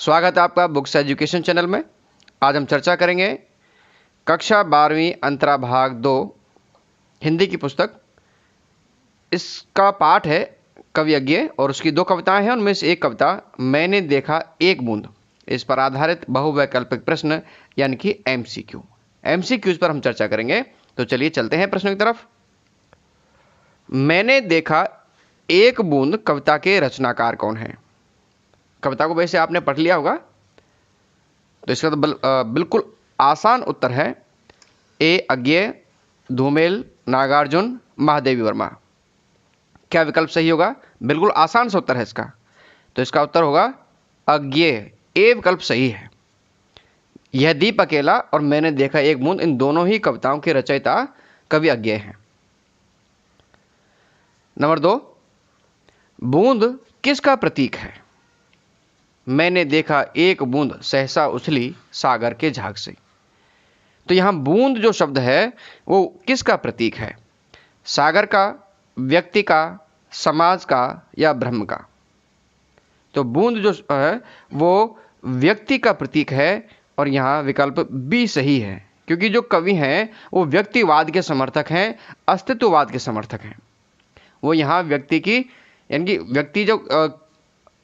स्वागत है आपका बुक्स एजुकेशन चैनल में। आज हम चर्चा करेंगे कक्षा 12वीं अंतरा भाग 2 हिंदी की पुस्तक। इसका पाठ है कवि अज्ञे और उसकी 2 कविताएं हैं। उनमें से एक कविता मैंने देखा एक बूंद, इस पर आधारित बहुवैकल्पिक प्रश्न यानी कि एमसीक्यूज पर हम चर्चा करेंगे। तो चलिए चलते हैं प्रश्नों की तरफ। मैंने देखा एक बूंद कविता के रचनाकार कौन है? कविता को वैसे आपने पढ़ लिया होगा, तो इसका तो बिल्कुल आसान उत्तर है ए अज्ञे, धूमेल, नागार्जुन, महादेवी वर्मा। क्या विकल्प सही होगा? बिल्कुल आसान सा उत्तर है इसका, तो इसका उत्तर होगा अज्ञे। ए विकल्प सही है। यह दीप अकेला और मैंने देखा एक बूंद, इन दोनों ही कविताओं के रचयिता कवि अज्ञे हैं। नंबर 2, बूंद किसका प्रतीक है? मैंने देखा एक बूंद सहसा उछली सागर के झाग से। तो यहां बूंद जो शब्द है वो किसका प्रतीक है? सागर का, व्यक्ति का, समाज का या ब्रह्म का? तो बूंद जो है वो व्यक्ति का प्रतीक है और यहां विकल्प बी सही है, क्योंकि जो कवि हैं वो व्यक्तिवाद के समर्थक हैं, अस्तित्ववाद के समर्थक हैं। वो यहां व्यक्ति की, यानी कि व्यक्ति जो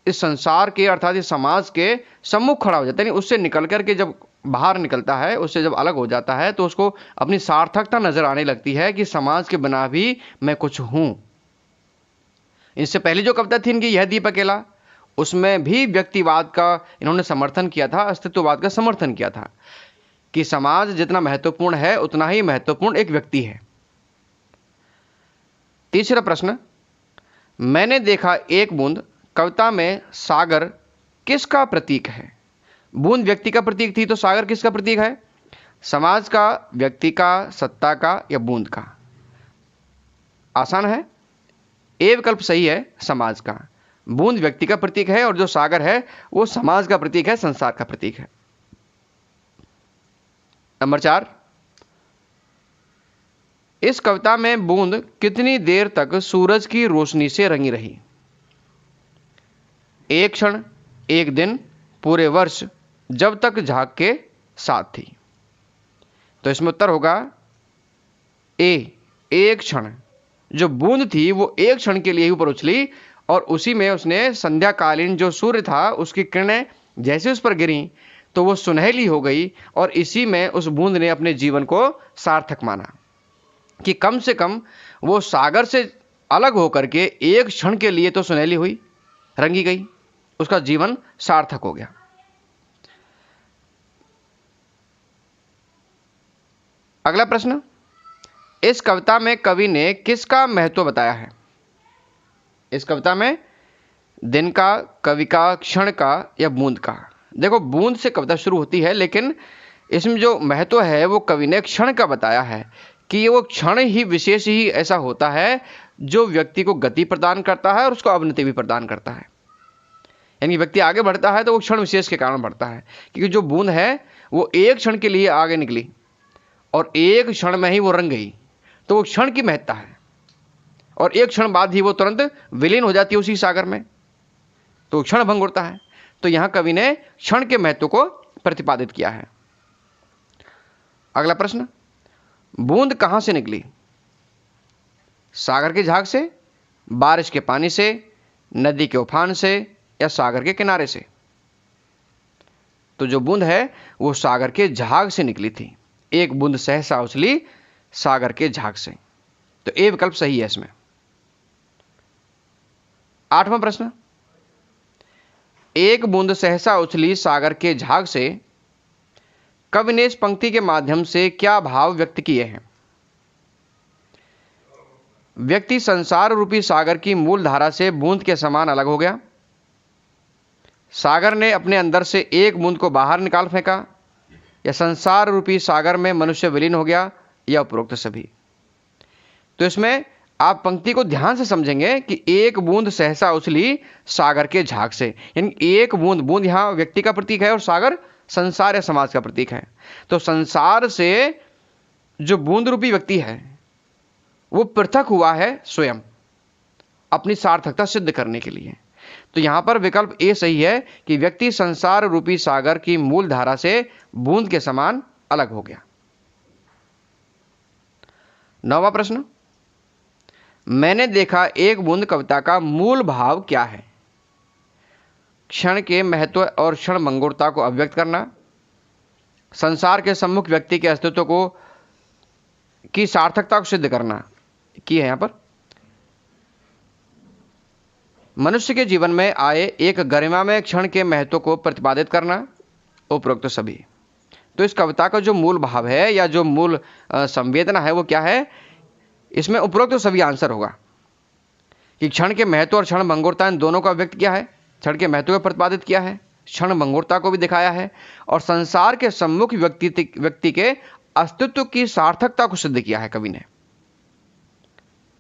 इस संसार के अर्थात इस समाज के सम्मुख खड़ा हो जाता है, उससे निकल करके जब बाहर निकलता है, उससे जब अलग हो जाता है, तो उसको अपनी सार्थकता नजर आने लगती है कि समाज के बिना भी मैं कुछ हूं। इससे पहले जो कविता थी इनकी, यह दीप अकेला, उसमें भी व्यक्तिवाद का इन्होंने समर्थन किया था, अस्तित्ववाद का समर्थन किया था कि समाज जितना महत्वपूर्ण है उतना ही महत्वपूर्ण एक व्यक्ति है। तीसरा प्रश्न, मैंने देखा एक बूंद कविता में सागर किसका प्रतीक है? बूंद व्यक्ति का प्रतीक थी, तो सागर किसका प्रतीक है? समाज का, व्यक्ति का, सत्ता का या बूंद का? आसान है, ए विकल्प सही है, समाज का। बूंद व्यक्ति का प्रतीक है और जो सागर है वो समाज का प्रतीक है, संसार का प्रतीक है। नंबर 4, इस कविता में बूंद कितनी देर तक सूरज की रोशनी से रंगी रही? एक क्षण, एक दिन, पूरे वर्ष, जब तक झाग के साथ थी? तो इसमें उत्तर होगा ए, एक क्षण। जो बूंद थी वो एक क्षण के लिए ही ऊपर उछली और उसी में उसने संध्याकालीन जो सूर्य था उसकी किरणें जैसे उस पर गिरी तो वो सुनहली हो गई और इसी में उस बूंद ने अपने जीवन को सार्थक माना कि कम से कम वो सागर से अलग होकर के एक क्षण के लिए तो सुनहली हुई, रंगी गई, उसका जीवन सार्थक हो गया। अगला प्रश्न, इस कविता में कवि ने किसका महत्व बताया है? इस कविता में दिन का, कवि का, क्षण का या बूंद का? देखो, बूंद से कविता शुरू होती है, लेकिन इसमें जो महत्व है वो कवि ने क्षण का बताया है कि ये वो क्षण ही विशेष ही ऐसा होता है जो व्यक्ति को गति प्रदान करता है और उसको अवनति भी प्रदान करता है। यानी व्यक्ति आगे बढ़ता है तो वो क्षण विशेष के कारण बढ़ता है, क्योंकि जो बूंद है वो एक क्षण के लिए आगे निकली और एक क्षण में ही वो रंग गई, तो वो क्षण की महत्ता है और एक क्षण बाद ही वो तुरंत विलीन हो जाती है उसी सागर में, तो क्षण भंग उड़ता है। तो यहां कवि ने क्षण के महत्व को प्रतिपादित किया है। अगला प्रश्न, बूंद कहां से निकली? सागर के झाग से, बारिश के पानी से, नदी के उफान से या सागर के किनारे से? तो जो बूंद है वो सागर के झाग से निकली थी। एक बूंद सहसा उछली सागर के झाग से, तो ए विकल्प सही है इसमें। 8वां प्रश्न, एक बूंद सहसा उछली सागर के झाग से, कवि ने इस पंक्ति के माध्यम से क्या भाव व्यक्त किए हैं? व्यक्ति संसार रूपी सागर की मूल धारा से बूंद के समान अलग हो गया, सागर ने अपने अंदर से एक बूंद को बाहर निकाल फेंका, या संसार रूपी सागर में मनुष्य विलीन हो गया, या उपरोक्त सभी? तो इसमें आप पंक्ति को ध्यान से समझेंगे कि एक बूंद सहसा उछली सागर के झाग से, यानी एक बूंद, बूंद यहां व्यक्ति का प्रतीक है और सागर संसार या समाज का प्रतीक है। तो संसार से जो बूंद रूपी व्यक्ति है वो पृथक हुआ है स्वयं अपनी सार्थकता सिद्ध करने के लिए। तो यहां पर विकल्प ए सही है कि व्यक्ति संसार रूपी सागर की मूल धारा से बूंद के समान अलग हो गया। 9वां प्रश्न, मैंने देखा एक बूंद कविता का मूल भाव क्या है? क्षण के महत्व और क्षण भंगुरता को अभिव्यक्त करना, संसार के सम्मुख व्यक्ति के अस्तित्व को की सार्थकता को सिद्ध करना की है यहां पर, मनुष्य के जीवन में आए एक गरिमामय क्षण के महत्व को प्रतिपादित करना, उपरोक्त सभी। तो इस कविता का जो मूल भाव है या जो मूल संवेदना है वो क्या है? इसमें उपरोक्त सभी आंसर होगा कि क्षण के महत्व और क्षण भंगुरता इन दोनों का व्यक्त किया है, क्षण के महत्व को प्रतिपादित किया है, क्षण भंगुरता को भी दिखाया है और संसार के सम्मुख व्यक्ति के अस्तित्व की सार्थकता को सिद्ध किया है कवि ने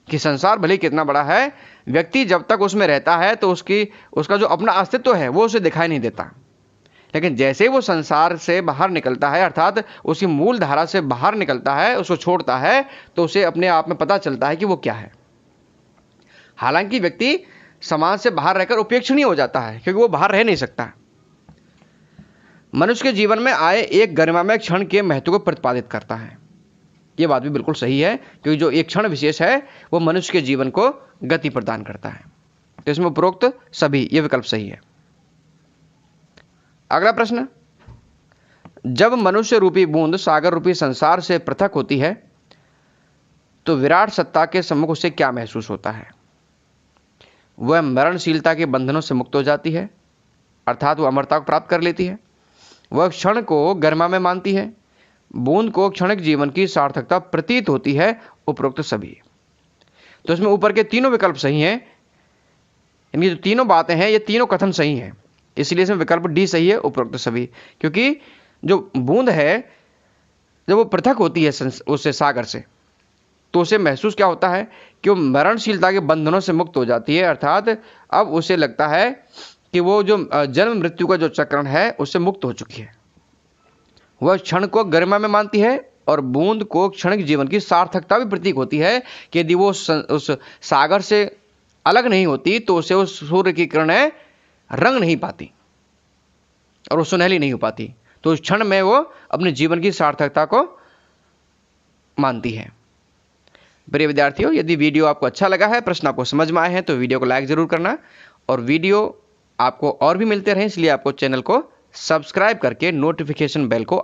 कि संसार भले कितना बड़ा है, व्यक्ति जब तक उसमें रहता है तो उसका जो अपना अस्तित्व है वो उसे दिखाई नहीं देता, लेकिन जैसे ही वो संसार से बाहर निकलता है अर्थात उसकी मूल धारा से बाहर निकलता है, उसको छोड़ता है, तो उसे अपने आप में पता चलता है कि वो क्या है। हालांकि व्यक्ति समाज से बाहर रहकर उपेक्षणीय हो जाता है क्योंकि वो बाहर रह नहीं सकता। मनुष्य के जीवन में आए एक गरिमामय क्षण के महत्व को प्रतिपादित करता है। ये बात भी बिल्कुल सही है क्योंकि जो एक क्षण विशेष है वो मनुष्य के जीवन को गति प्रदान करता है। तो इसमें उपरोक्त सभी ये विकल्प सही है। अगला प्रश्न, जब मनुष्य रूपी बूंद सागर रूपी संसार से पृथक होती है तो विराट सत्ता के सम्मुख उसे क्या महसूस होता है? वह मरणशीलता के बंधनों से मुक्त हो जाती है अर्थात वह अमरता को प्राप्त कर लेती है। वह क्षण को गरिमा में मानती है। बूंद को क्षणिक जीवन की सार्थकता प्रतीत होती है, उपरोक्त सभी। तो इसमें ऊपर के तीनों विकल्प सही हैं। इनकी जो तीनों बातें हैं ये तीनों कथन सही हैं, इसलिए इसमें विकल्प डी सही है, उपरोक्त सभी। क्योंकि जो बूंद है जब वो पृथक होती है उससे सागर से तो उसे महसूस क्या होता है कि वो मरणशीलता के बंधनों से मुक्त हो जाती है अर्थात अब उसे लगता है कि वो जो जन्म मृत्यु का जो चक्रण है उससे मुक्त हो चुकी है। वह क्षण को गरिमा में मानती है और बूंद को क्षणिक जीवन की सार्थकता भी प्रतीक होती है कि यदि वो उस सागर से अलग नहीं होती तो उसे उस सूर्य की किरणें रंग नहीं पाती और वो सुनहली नहीं हो पाती। तो उस क्षण में वो अपने जीवन की सार्थकता को मानती है। प्रिय विद्यार्थियों, यदि वीडियो आपको अच्छा लगा है, प्रश्न आपको समझ में आए हैं तो वीडियो को लाइक जरूर करना और वीडियो आपको और भी मिलते रहें इसलिए आपको चैनल को सब्सक्राइब करके नोटिफिकेशन बेल को